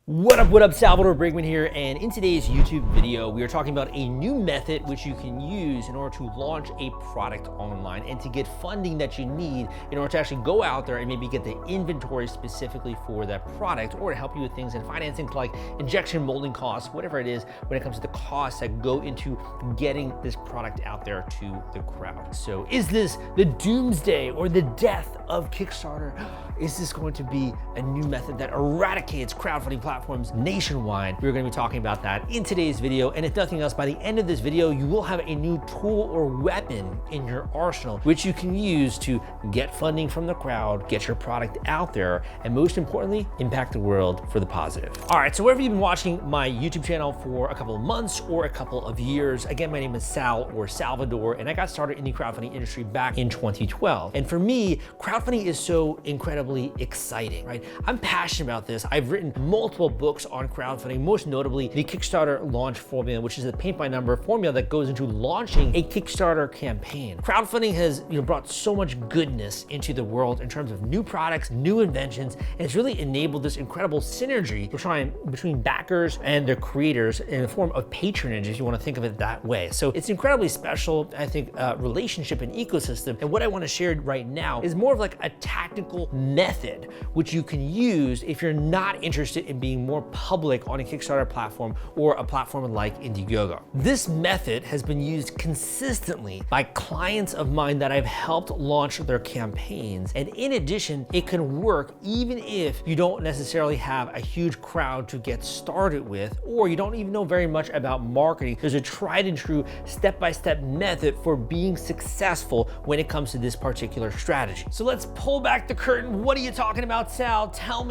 What up, Salvador Briggman here, and in today's YouTube video, we are talking about a new method which you can use in order to launch a product online and to get funding that you need in order to actually go out there and maybe get the inventory specifically for that product, or to help you with things in financing like injection molding costs, whatever it is, when it comes to the costs that go into getting this product out there to the crowd. So is this the doomsday or the death of Kickstarter? Is this going to be a new method that eradicates crowdfunding platforms nationwide? We're going to be talking about that in today's video, and if nothing else, by the end of this video, you will have a new tool or weapon in your arsenal, which you can use to get funding from the crowd, get your product out there, and most importantly, impact the world for the positive. All right, so whether you've been watching my YouTube channel for a couple of months or a couple of years, again, my name is Sal or Salvador, and I got started in the crowdfunding industry back in 2012. And for me, crowdfunding is so incredibly exciting, right? I'm passionate about this. I've written multiple books on crowdfunding, most notably the Kickstarter launch formula, which is the paint by number formula that goes into launching a Kickstarter campaign. Crowdfunding has brought so much goodness into the world in terms of new products, new inventions, and it's really enabled this incredible synergy between backers and their creators in the form of patronage, if you want to think of it that way. So it's incredibly special, I think, relationship and ecosystem. And what I want to share right now is more of like a tactical method which you can use if you're not interested in being more public on a Kickstarter platform or a platform like Indiegogo. This method has been used consistently by clients of mine that I've helped launch their campaigns. And in addition, it can work even if you don't necessarily have a huge crowd to get started with, or you don't even know very much about marketing. There's a tried and true step-by-step method for being successful when it comes to this particular strategy. So let's pull back the curtain. What are you talking about, Sal?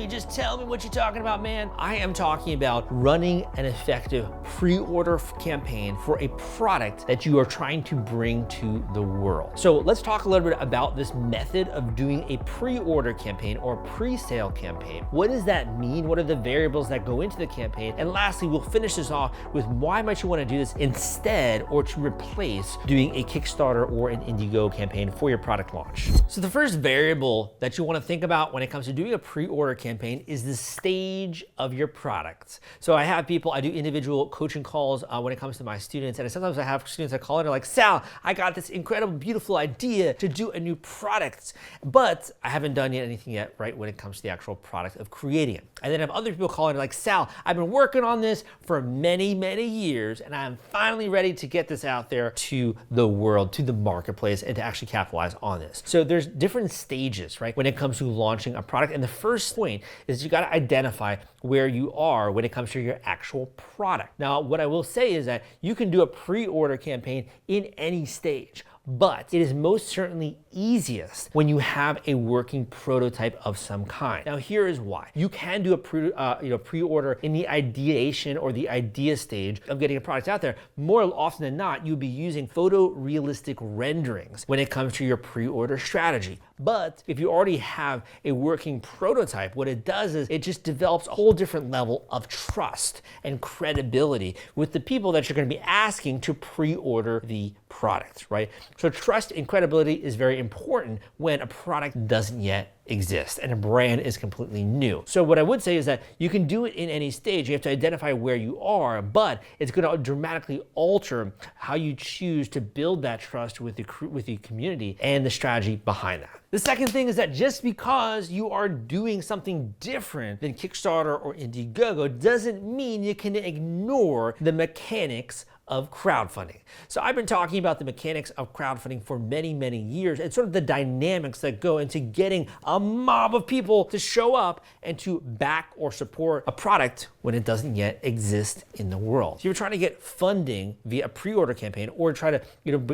Just tell me what you're talking about, man. I am talking about running an effective pre-order campaign for a product that you are trying to bring to the world. So let's talk a little bit about this method of doing a pre-order campaign or pre-sale campaign. What does that mean? What are the variables that go into the campaign? And lastly, we'll finish this off with why might you want to do this instead or to replace doing a Kickstarter or an Indiegogo campaign for your product launch. So the first variable that you want to think about when it comes to doing a pre-order campaign is the stage of your product. So I do individual coaching calls when it comes to my students, and sometimes I have students that call in and are like, Sal, I got this incredible, beautiful idea to do a new product, but I haven't done anything yet, right, when it comes to the actual product of creating it. And then I have other people calling like, Sal, I've been working on this for many, many years, and I'm finally ready to get this out there to the world, to the marketplace, and to actually capitalize on this. So there's different stages, right, when it comes to launching a product. And the first point is you got to identify where you are when it comes to your actual product. Now, what I will say is that you can do a pre-order campaign in any stage, but it is most certainly easiest when you have a working prototype of some kind. Now, here is why. You can do a pre-order in the ideation or the idea stage of getting a product out there. More often than not, you'll be using photorealistic renderings when it comes to your pre-order strategy. But if you already have a working prototype, what it does is it just develops a whole different level of trust and credibility with the people that you're going to be asking to pre-order the product, right? So trust and credibility is very important when a product doesn't yet exist and a brand is completely new. So what I would say is that you can do it in any stage. You have to identify where you are, but it's going to dramatically alter how you choose to build that trust with the community and the strategy behind that. The second thing is that just because you are doing something different than Kickstarter or Indiegogo doesn't mean you can ignore the mechanics of crowdfunding. So I've been talking about the mechanics of crowdfunding for many, many years, and sort of the dynamics that go into getting a mob of people to show up and to back or support a product when it doesn't yet exist in the world. So you're trying to get funding via a pre-order campaign or try to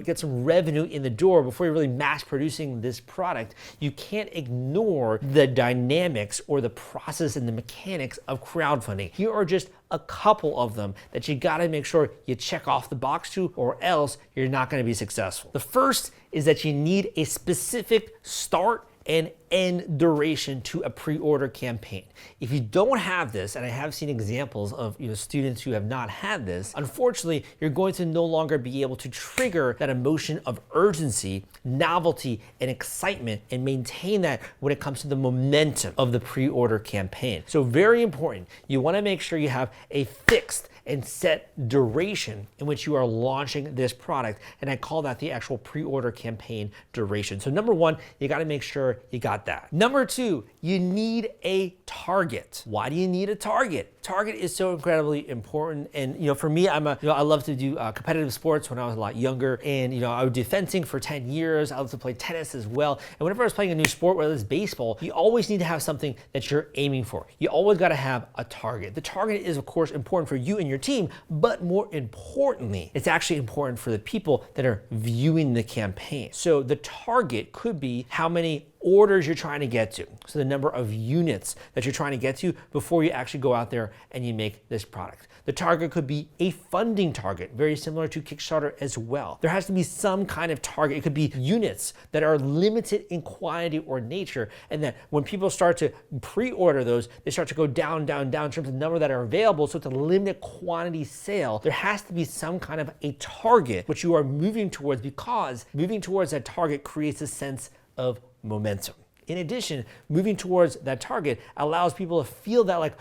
get some revenue in the door before you're really mass producing this product. You can't ignore the dynamics or the process and the mechanics of crowdfunding. Here are just a couple of them that you got to make sure you check off the box to, or else you're not going to be successful. The first is that you need a specific start an end duration to a pre-order campaign. If you don't have this, and I have seen examples of students who have not had this, unfortunately, you're going to no longer be able to trigger that emotion of urgency, novelty, and excitement and maintain that when it comes to the momentum of the pre-order campaign. So very important, you wanna make sure you have a fixed and set duration in which you are launching this product. And I call that the actual pre-order campaign duration. So number one, you gotta make sure you got that. Number two, you need a target. Why do you need a target? Target is so incredibly important. And for me, I love to do competitive sports when I was a lot younger. And I would do fencing for 10 years. I love to play tennis as well. And whenever I was playing a new sport, whether it's baseball, you always need to have something that you're aiming for. You always gotta have a target. The target is of course important for you and your team, but more importantly, it's actually important for the people that are viewing the campaign. So the target could be how many orders you're trying to get to. So the number of units that you're trying to get to before you actually go out there and you make this product. The target could be a funding target, very similar to Kickstarter as well. There has to be some kind of target. It could be units that are limited in quantity or nature, and that when people start to pre-order those, they start to go down, down, down in terms of the number that are available. So it's a limited quantity sale. There has to be some kind of a target which you are moving towards, because moving towards that target creates a sense of momentum. In addition, moving towards that target allows people to feel that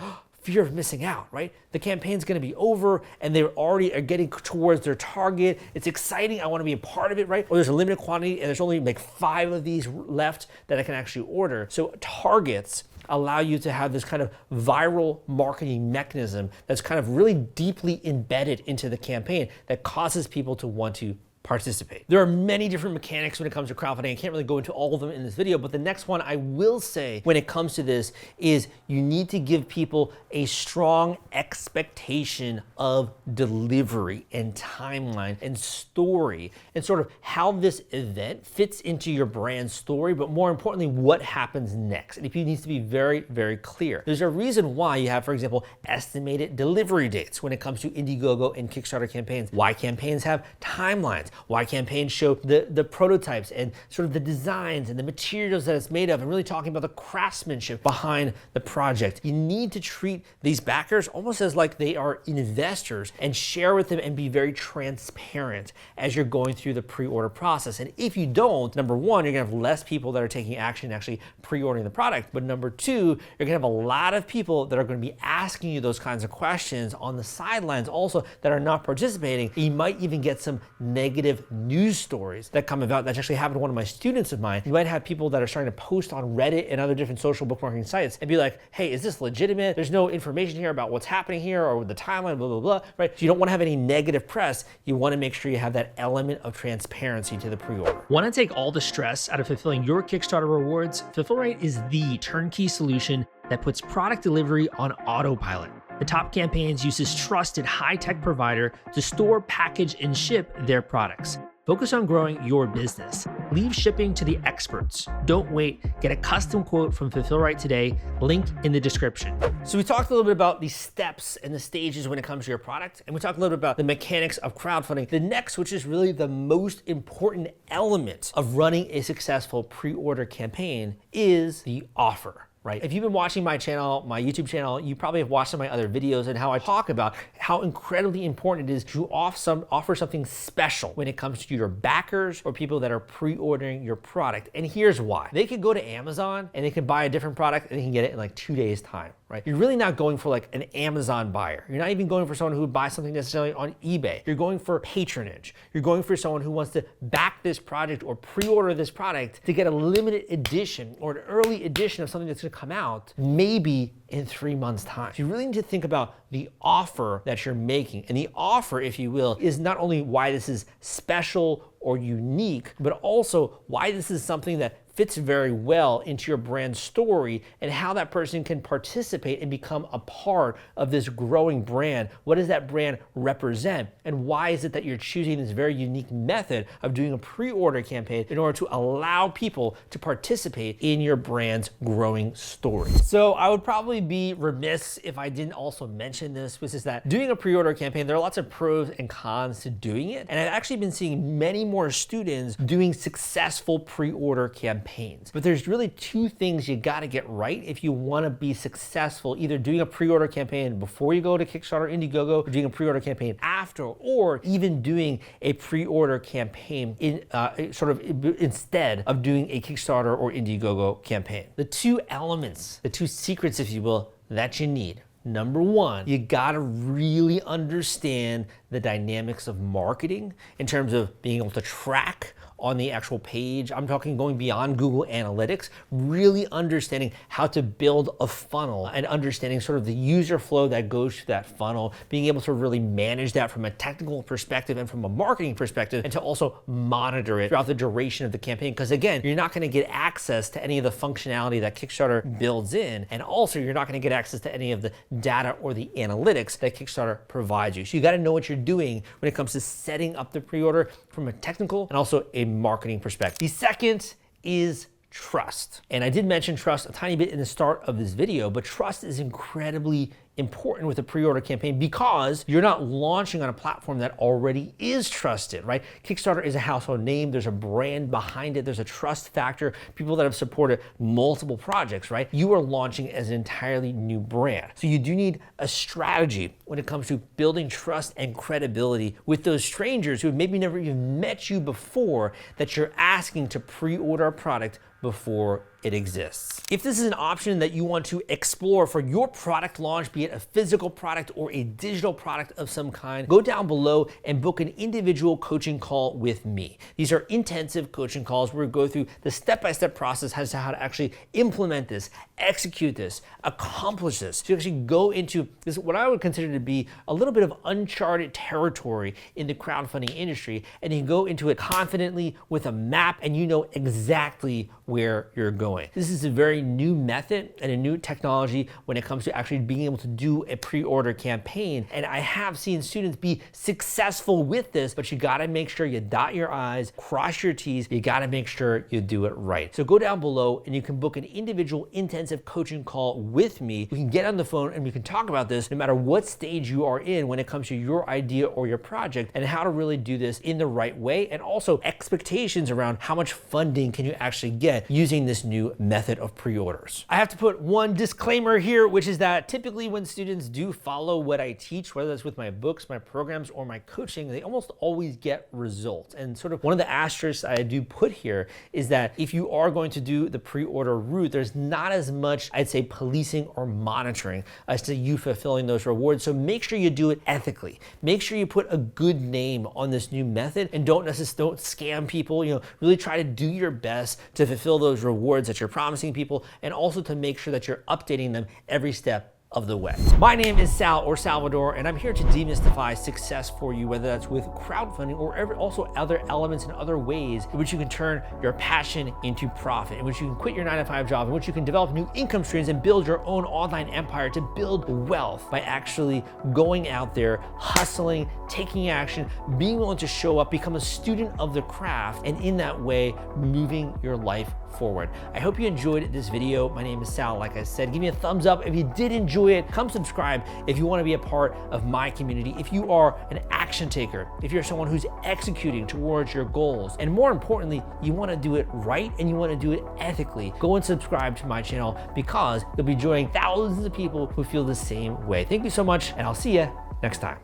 fear of missing out, right? The campaign's gonna be over and they already are getting towards their target. It's exciting, I wanna be a part of it, right? Or there's a limited quantity and there's only 5 of these left that I can actually order. So targets allow you to have this kind of viral marketing mechanism that's kind of really deeply embedded into the campaign that causes people to want to participate. There are many different mechanics when it comes to crowdfunding. I can't really go into all of them in this video, but the next one I will say when it comes to this is you need to give people a strong expectation of delivery and timeline and story and sort of how this event fits into your brand story, but more importantly, what happens next. And it needs to be very, very clear. There's a reason why you have, for example, estimated delivery dates when it comes to Indiegogo and Kickstarter campaigns, why campaigns have timelines, why campaigns show the prototypes and sort of the designs and the materials that it's made of, and really talking about the craftsmanship behind the project. You need to treat these backers almost as like they are investors and share with them and be very transparent as you're going through the pre-order process. And if you don't, number one, you're gonna have less people that are taking action actually pre-ordering the product. But number two, you're gonna have a lot of people that are gonna be asking you those kinds of questions on the sidelines also that are not participating. You might even get some negative news stories that come about. That's actually happened to one of my students of mine. You might have people that are starting to post on Reddit and other different social bookmarking sites and be like, hey, is this legitimate? There's no information here about what's happening here or the timeline, blah, blah, blah, right? So you don't want to have any negative press. You want to make sure you have that element of transparency to the pre-order. Want to take all the stress out of fulfilling your Kickstarter rewards? Fulfillrite is the turnkey solution that puts product delivery on autopilot. The Top Campaigns uses trusted high-tech provider to store, package, and ship their products. Focus on growing your business. Leave shipping to the experts. Don't wait. Get a custom quote from Fulfillrite today. Link in the description. So we talked a little bit about the steps and the stages when it comes to your product, and we talked a little bit about the mechanics of crowdfunding. The next, which is really the most important element of running a successful pre-order campaign, is the offer. Right? If you've been watching my channel, my YouTube channel, you probably have watched some of my other videos and how I talk about how incredibly important it is to offer something special when it comes to your backers or people that are pre-ordering your product. And here's why. They could go to Amazon and they can buy a different product and they can get it in like 2 days time, right? You're really not going for like an Amazon buyer. You're not even going for someone who would buy something necessarily on eBay. You're going for patronage. You're going for someone who wants to back this project or pre-order this product to get a limited edition or an early edition of something that's gonna come out maybe in 3 months' time. So you really need to think about the offer that you're making. And the offer, if you will, is not only why this is special or unique, but also why this is something that fits very well into your brand story and how that person can participate and become a part of this growing brand. What does that brand represent? And why is it that you're choosing this very unique method of doing a pre-order campaign in order to allow people to participate in your brand's growing story? So I would probably be remiss if I didn't also mention this, which is that doing a pre-order campaign, there are lots of pros and cons to doing it. And I've actually been seeing many more students doing successful pre-order campaigns. campaigns. But there's really two things you gotta get right if you wanna be successful, either doing a pre-order campaign before you go to Kickstarter, Indiegogo, or doing a pre-order campaign after, or even doing a pre-order campaign instead of doing a Kickstarter or Indiegogo campaign. The two elements, the two secrets, if you will, that you need. Number one, you gotta really understand the dynamics of marketing in terms of being able to track on the actual page. I'm talking going beyond Google Analytics, really understanding how to build a funnel and understanding sort of the user flow that goes through that funnel, being able to really manage that from a technical perspective and from a marketing perspective, and to also monitor it throughout the duration of the campaign. Because again, you're not gonna get access to any of the functionality that Kickstarter builds in, and also you're not gonna get access to any of the data or the analytics that Kickstarter provides you. So you gotta know what you're doing when it comes to setting up the pre-order from a technical and also a marketing perspective. The second is trust. And I did mention trust a tiny bit in the start of this video, but trust is incredibly important with a pre-order campaign because you're not launching on a platform that already is trusted, right? Kickstarter is a household name. There's a brand behind it. There's a trust factor, people that have supported multiple projects, right? You are launching as an entirely new brand. So you do need a strategy when it comes to building trust and credibility with those strangers who have maybe never even met you before, that you're asking to pre-order a product before it exists. If this is an option that you want to explore for your product launch, be it a physical product or a digital product of some kind, go down below and book an individual coaching call with me. These are intensive coaching calls where we go through the step-by-step process as to how to actually implement this, execute this, accomplish this. So you actually go into this, what I would consider to be a little bit of uncharted territory in the crowdfunding industry, and you go into it confidently with a map and you know exactly where you're going. This is a very new method and a new technology when it comes to actually being able to do a pre-order campaign. And I have seen students be successful with this, but you gotta make sure you dot your I's, cross your T's, you gotta make sure you do it right. So go down below and you can book an individual intensive coaching call with me. We can get on the phone and we can talk about this no matter what stage you are in when it comes to your idea or your project, and how to really do this in the right way, and also expectations around how much funding can you actually get using this new method of pre-orders. I have to put one disclaimer here, which is that typically when students do follow what I teach, whether that's with my books, my programs, or my coaching, they almost always get results. And sort of one of the asterisks I do put here is that if you are going to do the pre-order route, there's not as much, I'd say, policing or monitoring as to you fulfilling those rewards. So make sure you do it ethically. Make sure you put a good name on this new method and don't scam people. Really try to do your best to fulfill those rewards that you're promising people, and also to make sure that you're updating them every step of the way. My name is Sal, or Salvador, and I'm here to demystify success for you, whether that's with crowdfunding or also other elements and other ways in which you can turn your passion into profit, in which you can quit your 9-to-5 job, in which you can develop new income streams and build your own online empire to build wealth by actually going out there, hustling, taking action, being willing to show up, become a student of the craft, and in that way, moving your life forward. I hope you enjoyed this video. My name is Sal. Like I said, give me a thumbs up if you did enjoy it. Come subscribe if you want to be a part of my community. If you are an action taker, if you're someone who's executing towards your goals, and more importantly, you want to do it right and you want to do it ethically, go and subscribe to my channel, because you'll be joining thousands of people who feel the same way. Thank you so much, and I'll see you next time.